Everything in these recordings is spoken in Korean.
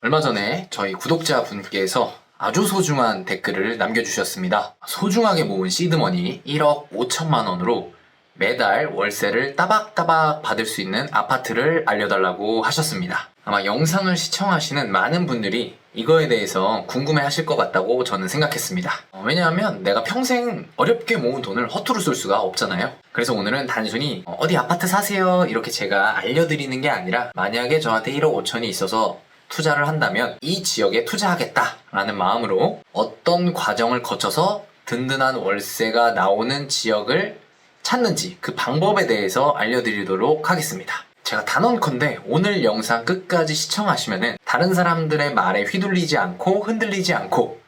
얼마 전에 저희 구독자분께서 아주 소중한 댓글을 남겨주셨습니다. 소중하게 모은 시드머니 1억 5천만 원으로 매달 월세를 따박따박 받을 수 있는 아파트를 알려달라고 하셨습니다. 아마 영상을 시청하시는 많은 분들이 이거에 대해서 궁금해 하실 것 같다고 저는 생각했습니다. 왜냐하면 내가 평생 어렵게 모은 돈을 허투루 쓸 수가 없잖아요. 그래서 오늘은 단순히 어디 아파트 사세요 이렇게 제가 알려드리는 게 아니라, 만약에 저한테 1억 5천이 있어서 투자를 한다면 이 지역에 투자하겠다라는 마음으로 어떤 과정을 거쳐서 든든한 월세가 나오는 지역을 찾는지 그 방법에 대해서 알려드리도록 하겠습니다. 제가 단언컨대 오늘 영상 끝까지 시청하시면은 다른 사람들의 말에 휘둘리지 않고 흔들리지 않고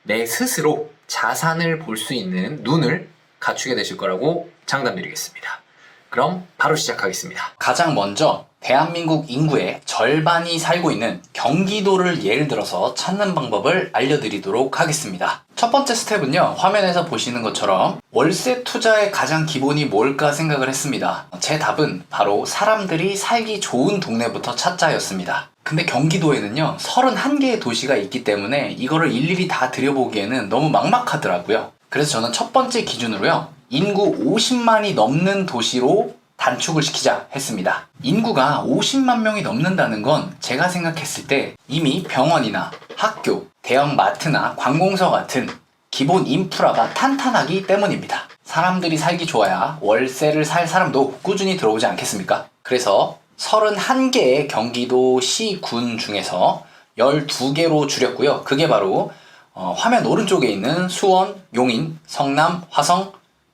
내 스스로 자산을 볼 수 있는 눈을 갖추게 되실 거라고 장담드리겠습니다. 그럼 바로 시작하겠습니다. 가장 먼저 대한민국 인구의 절반이 살고 있는 경기도를 예를 들어서 찾는 방법을 알려드리도록 하겠습니다. 첫 번째 스텝은요, 화면에서 보시는 것처럼 월세 투자의 가장 기본이 뭘까 생각을 했습니다. 제 답은 바로 사람들이 살기 좋은 동네부터 찾자였습니다. 근데 경기도에는요 31개의 도시가 있기 때문에 이거를 일일이 다 들여보기에는 너무 막막하더라고요. 그래서 저는 첫 번째 기준으로요, 인구 50만이 넘는 도시로 단축을 시키자 했습니다. 인구가 50만 명이 넘는다는 건 제가 생각했을 때 이미 병원이나 학교, 대형 마트나 관공서 같은 기본 인프라가 탄탄하기 때문입니다. 사람들이 살기 좋아야 월세를 살 사람도 꾸준히 들어오지 않겠습니까? 그래서 31개의 경기도 시, 군 중에서 12개로 줄였고요. 그게 바로 화면 오른쪽에 있는 수원, 용인, 성남, 화성,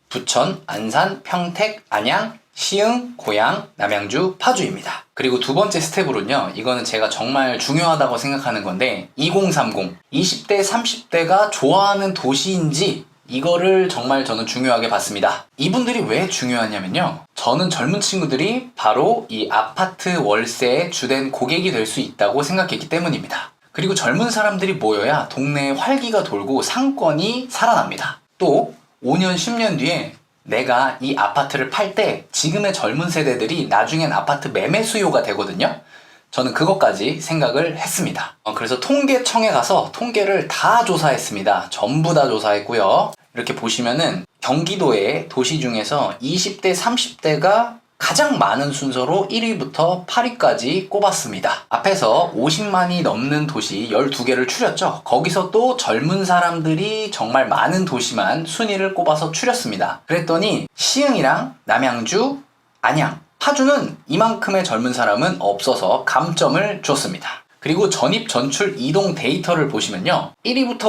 부천, 안산, 평택, 안양, 시흥, 고양, 남양주, 파주입니다. 그리고 두 번째 스텝으로는요, 이거는 제가 정말 중요하다고 생각하는 건데 2030, 20대, 30대가 좋아하는 도시인지 이거를 정말 저는 중요하게 봤습니다. 이분들이 왜 중요하냐면요, 저는 젊은 친구들이 바로 이 아파트 월세의 주된 고객이 될 수 있다고 생각했기 때문입니다. 그리고 젊은 사람들이 모여야 동네에 활기가 돌고 상권이 살아납니다. 또 5년, 10년 뒤에 내가 이 아파트를 팔 때 지금의 젊은 세대들이 나중엔 아파트 매매 수요가 되거든요. 저는 그것까지 생각을 했습니다. 그래서 통계청에 가서 통계를 다 조사했습니다. 전부 다 조사했고요. 이렇게 보시면은 경기도의 도시 중에서 20대, 30대가 가장 많은 순서로 1위부터 8위까지 꼽았습니다. 앞에서 50만이 넘는 도시 12개를 추렸죠. 거기서 또 젊은 사람들이 정말 많은 도시만 순위를 꼽아서 추렸습니다. 그랬더니 시흥이랑 남양주, 안양, 파주는 이만큼의 젊은 사람은 없어서 감점을 줬습니다. 그리고 전입, 전출, 이동 데이터를 보시면요, 1위부터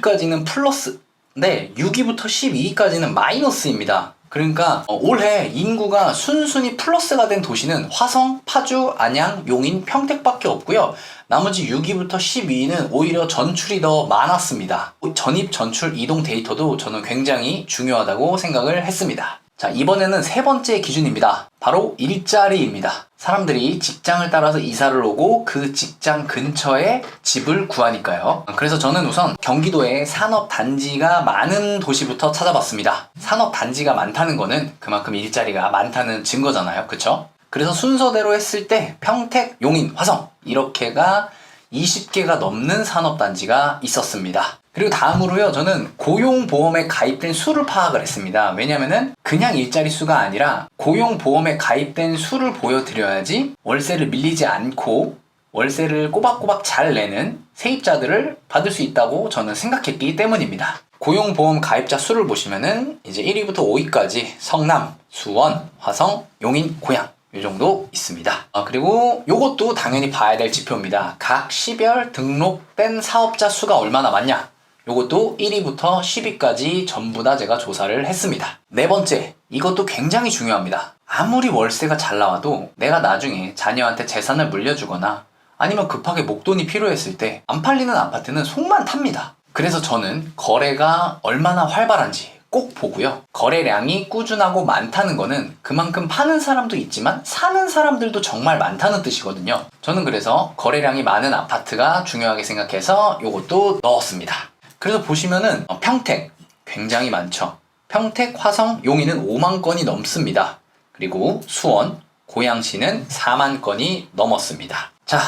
5위까지는 플러스인데 6위부터 12위까지는 마이너스입니다. 그러니까 올해 인구가 순순히 플러스가 된 도시는 화성, 파주, 안양, 용인, 평택밖에 없고요. 나머지 6위부터 12위는 오히려 전출이 더 많았습니다. 전입, 전출, 이동 데이터도 저는 굉장히 중요하다고 생각을 했습니다. 자, 이번에는 세 번째 기준입니다. 바로 일자리입니다. 사람들이 직장을 따라서 이사를 오고 그 직장 근처에 집을 구하니까요. 그래서 저는 우선 경기도에 산업단지가 많은 도시부터 찾아봤습니다. 산업단지가 많다는 거는 그만큼 일자리가 많다는 증거잖아요. 그쵸? 그래서 순서대로 했을 때 평택, 용인, 화성 이렇게가 20개가 넘는 산업단지가 있었습니다. 그리고 다음으로요, 저는 고용보험에 가입된 수를 파악을 했습니다. 왜냐면은 그냥 일자리 수가 아니라 고용보험에 가입된 수를 보여드려야지 월세를 밀리지 않고 월세를 꼬박꼬박 잘 내는 세입자들을 받을 수 있다고 저는 생각했기 때문입니다. 고용보험 가입자 수를 보시면은 이제 1위부터 5위까지 성남, 수원, 화성, 용인, 고양 이 정도 있습니다. 그리고 요것도 당연히 봐야 될 지표입니다. 각 시별 등록된 사업자 수가 얼마나 많냐, 요것도 1위부터 10위까지 전부 다 제가 조사를 했습니다. 네 번째, 이것도 굉장히 중요합니다. 아무리 월세가 잘 나와도 내가 나중에 자녀한테 재산을 물려주거나 아니면 급하게 목돈이 필요했을 때 안 팔리는 아파트는 속만 탑니다. 그래서 저는 거래가 얼마나 활발한지 꼭 보고요. 거래량이 꾸준하고 많다는 거는 그만큼 파는 사람도 있지만 사는 사람들도 정말 많다는 뜻이거든요. 저는 그래서 거래량이 많은 아파트가 중요하게 생각해서 요것도 넣었습니다. 그래서 보시면은 평택 굉장히 많죠. 평택, 화성, 용인은 5만 건이 넘습니다. 그리고 수원, 고양시는 4만 건이 넘었습니다. 자,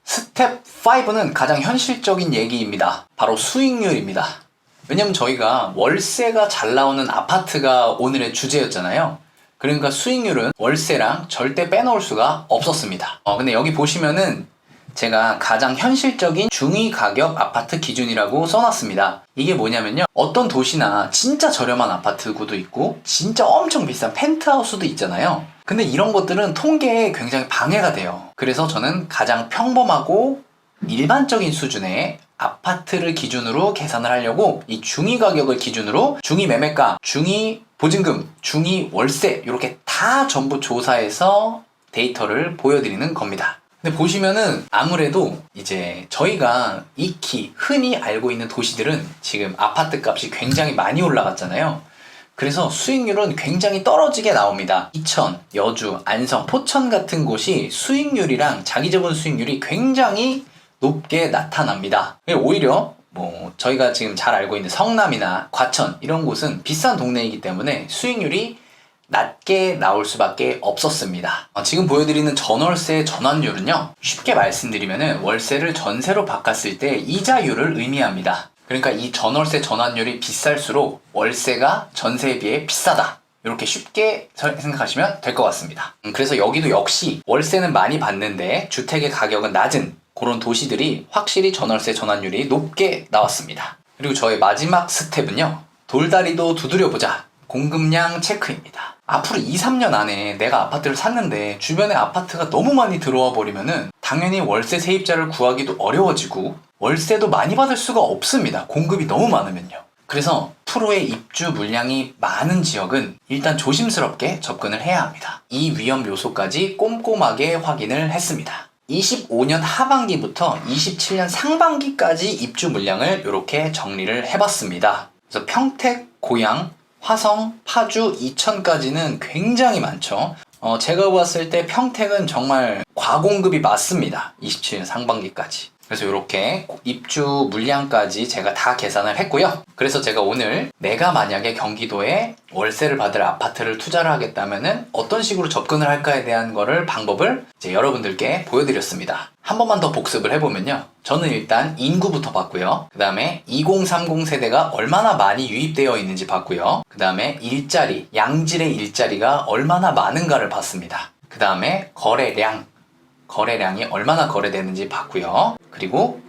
스텝 5는 가장 현실적인 얘기입니다. 바로 수익률입니다. 왜냐면 저희가 월세가 잘 나오는 아파트가 오늘의 주제였잖아요. 그러니까 수익률은 월세랑 절대 빼놓을 수가 없었습니다. 근데 여기 보시면은 제가 가장 현실적인 중위 가격 아파트 기준이라고 써놨습니다. 이게 뭐냐면요, 어떤 도시나 진짜 저렴한 아파트 구도 있고 진짜 엄청 비싼 펜트하우스도 있잖아요. 근데 이런 것들은 통계에 굉장히 방해가 돼요. 그래서 저는 가장 평범하고 일반적인 수준의 아파트를 기준으로 계산을 하려고 이 중위 가격을 기준으로 중위 매매가, 중위 보증금, 중위 월세 이렇게 다 전부 조사해서 데이터를 보여드리는 겁니다. 근데 보시면은 아무래도 이제 저희가 익히 흔히 알고 있는 도시들은 지금 아파트 값이 굉장히 많이 올라갔잖아요. 그래서 수익률은 굉장히 떨어지게 나옵니다. 이천, 여주, 안성, 포천 같은 곳이 수익률이랑 자기자본 수익률이 굉장히 높게 나타납니다. 오히려 저희가 지금 잘 알고 있는 성남이나 과천 이런 곳은 비싼 동네이기 때문에 수익률이 낮게 나올 수밖에 없었습니다. 지금 보여드리는 전월세 전환율은요, 쉽게 말씀드리면 월세를 전세로 바꿨을 때 이자율을 의미합니다. 그러니까 이 전월세 전환율이 비쌀수록 월세가 전세에 비해 비싸다, 이렇게 쉽게 생각하시면 될 것 같습니다. 그래서 여기도 역시 월세는 많이 받는데 주택의 가격은 낮은 그런 도시들이 확실히 전월세 전환율이 높게 나왔습니다. 그리고 저의 마지막 스텝은요, 돌다리도 두드려보자, 공급량 체크입니다. 앞으로 2, 3년 안에 내가 아파트를 샀는데 주변에 아파트가 너무 많이 들어와 버리면은 당연히 월세 세입자를 구하기도 어려워지고 월세도 많이 받을 수가 없습니다. 공급이 너무 많으면요. 그래서 프로의 입주 물량이 많은 지역은 일단 조심스럽게 접근을 해야 합니다. 이 위험 요소까지 꼼꼼하게 확인을 했습니다. 25년 하반기부터 27년 상반기까지 입주 물량을 이렇게 정리를 해봤습니다. 그래서 평택, 고양, 화성, 파주, 이천까지는 굉장히 많죠. 제가 봤을 때 평택은 정말 과공급이 맞습니다. 27년 상반기까지. 그래서 이렇게 입주 물량까지 제가 다 계산을 했고요. 그래서 제가 오늘 내가 만약에 경기도에 월세를 받을 아파트를 투자를 하겠다면은 어떤 식으로 접근을 할까에 대한 방법을 이제 여러분들께 보여드렸습니다. 한 번만 더 복습을 해보면요, 저는 일단 인구부터 봤고요. 그 다음에 2030 세대가 얼마나 많이 유입되어 있는지 봤고요. 그 다음에 일자리, 양질의 일자리가 얼마나 많은가를 봤습니다. 그 다음에 거래량이 얼마나 거래되는지 봤고요. 그리고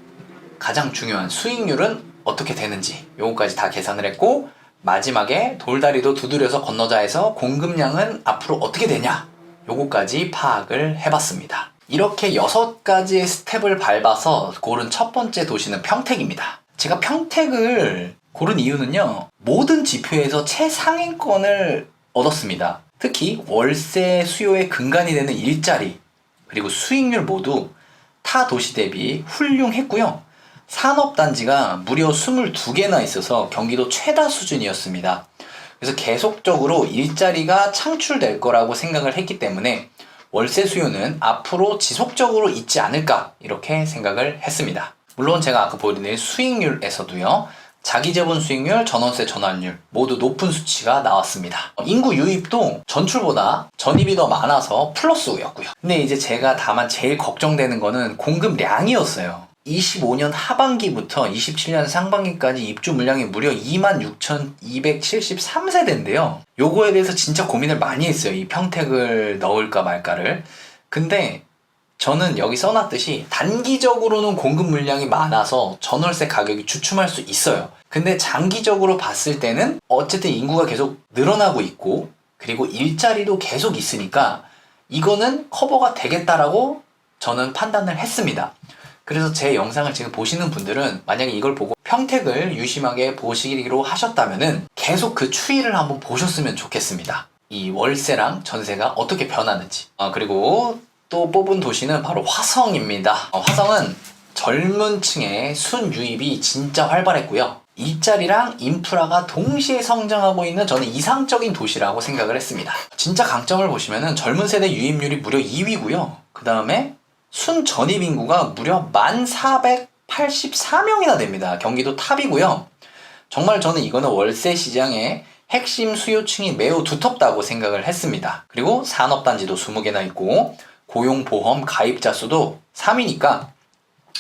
가장 중요한 수익률은 어떻게 되는지 요거까지 다 계산을 했고, 마지막에 돌다리도 두드려서 건너자 해서 공급량은 앞으로 어떻게 되냐, 요거까지 파악을 해봤습니다. 이렇게 6가지의 스텝을 밟아서 고른 첫 번째 도시는 평택입니다. 제가 평택을 고른 이유는요, 모든 지표에서 최상위권을 얻었습니다. 특히 월세 수요의 근간이 되는 일자리, 그리고 수익률 모두 타 도시 대비 훌륭했고요. 산업단지가 무려 22개나 있어서 경기도 최다 수준이었습니다. 그래서 계속적으로 일자리가 창출될 거라고 생각을 했기 때문에 월세 수요는 앞으로 지속적으로 있지 않을까, 이렇게 생각을 했습니다. 물론 제가 아까 보여드린 수익률에서도요, 자기자본 수익률, 전월세 전환율 모두 높은 수치가 나왔습니다. 인구 유입도 전출보다 전입이 더 많아서 플러스였고요. 근데 이제 제가 다만 제일 걱정되는 거는 공급량이었어요. 25년 하반기부터 27년 상반기까지 입주 물량이 무려 26,273세대인데요. 요거에 대해서 진짜 고민을 많이 했어요. 이 평택을 넣을까 말까를. 근데 저는 여기 써놨듯이 단기적으로는 공급 물량이 많아서 전월세 가격이 주춤할 수 있어요. 근데 장기적으로 봤을 때는 어쨌든 인구가 계속 늘어나고 있고, 그리고 일자리도 계속 있으니까 이거는 커버가 되겠다라고 저는 판단을 했습니다. 그래서 제 영상을 지금 보시는 분들은 만약에 이걸 보고 평택을 유심하게 보시기로 하셨다면은 계속 그 추이를 한번 보셨으면 좋겠습니다. 이 월세랑 전세가 어떻게 변하는지. 그리고 또 뽑은 도시는 바로 화성입니다. 화성은 젊은 층의 순유입이 진짜 활발했고요. 일자리랑 인프라가 동시에 성장하고 있는 저는 이상적인 도시라고 생각을 했습니다. 진짜 강점을 보시면은 젊은 세대 유입률이 무려 2위고요. 그 다음에 순전입 인구가 무려 1,484명이나 됩니다. 경기도 탑이고요. 정말 저는 이거는 월세 시장의 핵심 수요층이 매우 두텁다고 생각을 했습니다. 그리고 산업단지도 20개나 있고 고용보험 가입자 수도 3위니까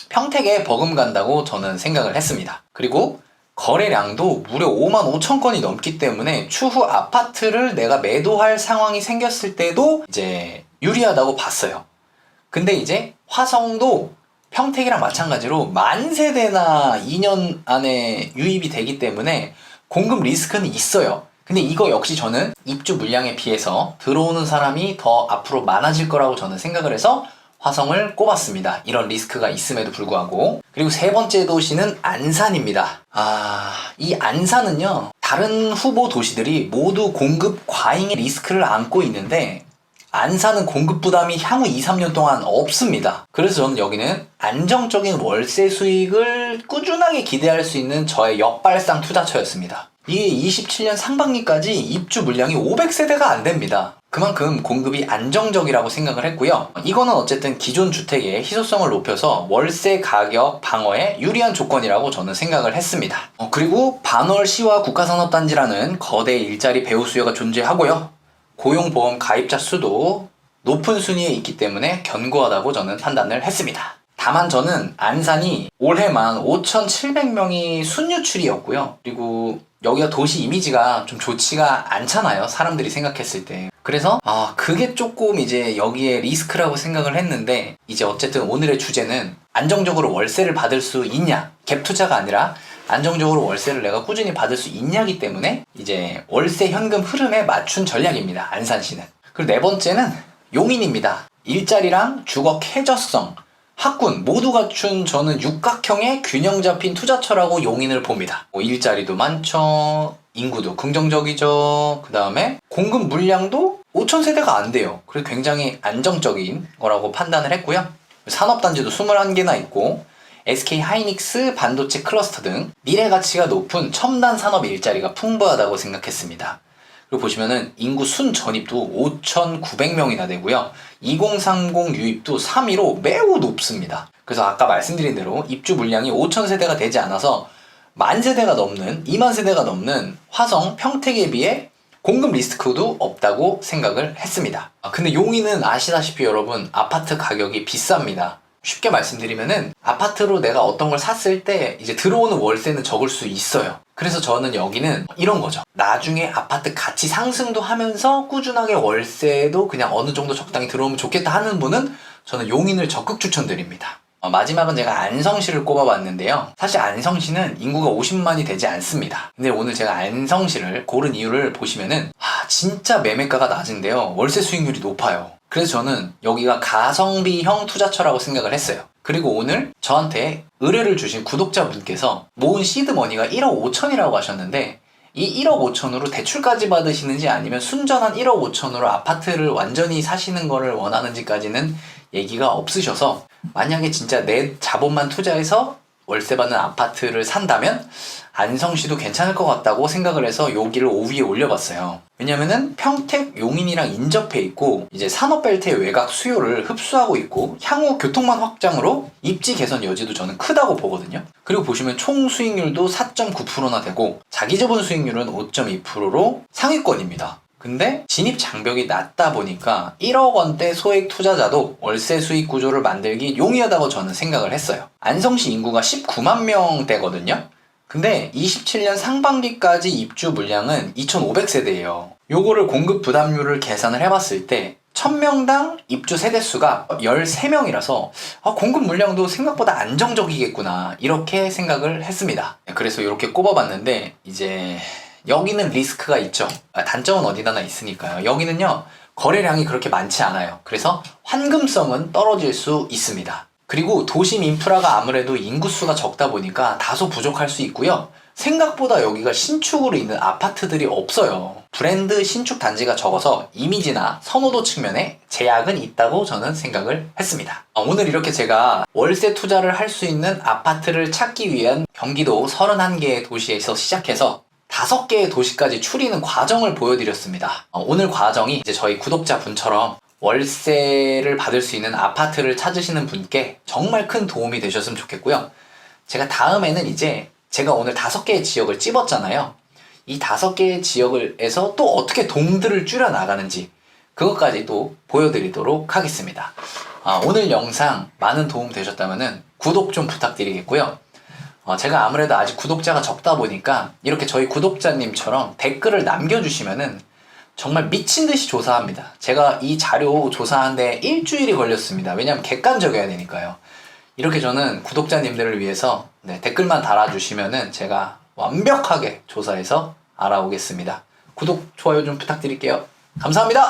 평택에 버금간다고 저는 생각을 했습니다. 그리고 거래량도 무려 5만 5천 건이 넘기 때문에 추후 아파트를 내가 매도할 상황이 생겼을 때도 이제 유리하다고 봤어요. 근데 이제 화성도 평택이랑 마찬가지로 만 세대나 2년 안에 유입이 되기 때문에 공급 리스크는 있어요. 근데 이거 역시 저는 입주 물량에 비해서 들어오는 사람이 더 앞으로 많아질 거라고 저는 생각을 해서 화성을 꼽았습니다. 이런 리스크가 있음에도 불구하고. 그리고 세 번째 도시는 안산입니다. 이 안산은요, 다른 후보 도시들이 모두 공급 과잉의 리스크를 안고 있는데 안산은 공급 부담이 향후 2, 3년 동안 없습니다. 그래서 저는 여기는 안정적인 월세 수익을 꾸준하게 기대할 수 있는 저의 역발상 투자처였습니다. 이게 27년 상반기까지 입주 물량이 500세대가 안 됩니다. 그만큼 공급이 안정적이라고 생각을 했고요. 이거는 어쨌든 기존 주택의 희소성을 높여서 월세 가격 방어에 유리한 조건이라고 저는 생각을 했습니다. 그리고 반월시와 국가산업단지라는 거대 일자리 배후 수요가 존재하고요. 고용보험 가입자 수도 높은 순위에 있기 때문에 견고하다고 저는 판단을 했습니다. 다만 저는 안산이 올해만 5,700명이 순유출이었고요. 그리고 여기가 도시 이미지가 좀 좋지가 않잖아요. 사람들이 생각했을 때. 그래서 그게 조금 이제 여기에 리스크라고 생각을 했는데 이제 어쨌든 오늘의 주제는 안정적으로 월세를 받을 수 있냐, 갭 투자가 아니라 안정적으로 월세를 내가 꾸준히 받을 수 있냐기 때문에 이제 월세 현금 흐름에 맞춘 전략입니다. 안산시는. 그리고 네 번째는 용인입니다. 일자리랑 주거 쾌적성, 학군 모두 갖춘 저는 육각형의 균형 잡힌 투자처라고 용인을 봅니다. 일자리도 많죠. 인구도 긍정적이죠. 그 다음에 공급 물량도 5,000세대가 안 돼요. 그래서 굉장히 안정적인 거라고 판단을 했고요. 산업단지도 21개나 있고 SK 하이닉스, 반도체 클러스터 등 미래 가치가 높은 첨단 산업 일자리가 풍부하다고 생각했습니다. 그리고 보시면은 인구 순 전입도 5,900명이나 되고요. 2030 유입도 3위로 매우 높습니다. 그래서 아까 말씀드린 대로 입주 물량이 5,000세대가 되지 않아서 만 세대가 넘는, 2만 세대가 넘는 화성, 평택에 비해 공급 리스크도 없다고 생각을 했습니다. 근데 용인은 아시다시피 여러분 아파트 가격이 비쌉니다. 쉽게 말씀드리면은 아파트로 내가 어떤 걸 샀을 때 이제 들어오는 월세는 적을 수 있어요. 그래서 저는 여기는 이런 거죠. 나중에 아파트 가치 상승도 하면서 꾸준하게 월세도 그냥 어느 정도 적당히 들어오면 좋겠다 하는 분은 저는 용인을 적극 추천드립니다. 마지막은 제가 안성시를 꼽아봤는데요. 사실 안성시는 인구가 50만이 되지 않습니다. 근데 오늘 제가 안성시를 고른 이유를 보시면은 진짜 매매가가 낮은데요. 월세 수익률이 높아요. 그래서 저는 여기가 가성비형 투자처라고 생각을 했어요. 그리고 오늘 저한테 의뢰를 주신 구독자분께서 모은 시드머니가 1억 5천이라고 하셨는데 이 1억 5천으로 대출까지 받으시는지 아니면 순전한 1억 5천으로 아파트를 완전히 사시는 거를 원하는지까지는 얘기가 없으셔서 만약에 진짜 내 자본만 투자해서 월세 받는 아파트를 산다면 안성시도 괜찮을 것 같다고 생각을 해서 여기를 5위에 올려봤어요. 왜냐면은 평택, 용인이랑 인접해 있고 이제 산업벨트의 외곽 수요를 흡수하고 있고 향후 교통망 확장으로 입지 개선 여지도 저는 크다고 보거든요. 그리고 보시면 총 수익률도 4.9%나 되고 자기자본 수익률은 5.2%로 상위권입니다. 근데 진입 장벽이 낮다 보니까 1억 원대 소액 투자자도 월세 수익 구조를 만들기 용이하다고 저는 생각을 했어요. 안성시 인구가 19만 명대거든요. 근데 27년 상반기까지 입주 물량은 2,500세대예요. 요거를 공급 부담률을 계산을 해봤을 때 1000명당 입주 세대수가 13명이라서 공급 물량도 생각보다 안정적이겠구나 이렇게 생각을 했습니다. 그래서 이렇게 꼽아봤는데 이제 여기는 리스크가 있죠. 단점은 어디다나 있으니까요. 여기는요 거래량이 그렇게 많지 않아요. 그래서 환금성은 떨어질 수 있습니다. 그리고 도심 인프라가 아무래도 인구수가 적다 보니까 다소 부족할 수 있고요. 생각보다 여기가 신축으로 있는 아파트들이 없어요. 브랜드 신축 단지가 적어서 이미지나 선호도 측면에 제약은 있다고 저는 생각을 했습니다. 오늘 이렇게 제가 월세 투자를 할 수 있는 아파트를 찾기 위한 경기도 31개의 도시에서 시작해서 5개의 도시까지 추리는 과정을 보여드렸습니다. 오늘 과정이 이제 저희 구독자분처럼 월세를 받을 수 있는 아파트를 찾으시는 분께 정말 큰 도움이 되셨으면 좋겠고요. 제가 다음에는 이제 제가 오늘 5개의 지역을 찝었잖아요. 이 5개의 지역에서 또 어떻게 동들을 줄여 나가는지 그것까지 또 보여드리도록 하겠습니다. 오늘 영상 많은 도움 되셨다면 구독 좀 부탁드리겠고요. 제가 아무래도 아직 구독자가 적다 보니까 이렇게 저희 구독자님처럼 댓글을 남겨주시면은 정말 미친듯이 조사합니다. 제가 이 자료 조사하는데 일주일이 걸렸습니다. 왜냐면 객관적이어야 되니까요. 이렇게 저는 구독자님들을 위해서 댓글만 달아주시면은 제가 완벽하게 조사해서 알아오겠습니다. 구독, 좋아요 좀 부탁드릴게요. 감사합니다.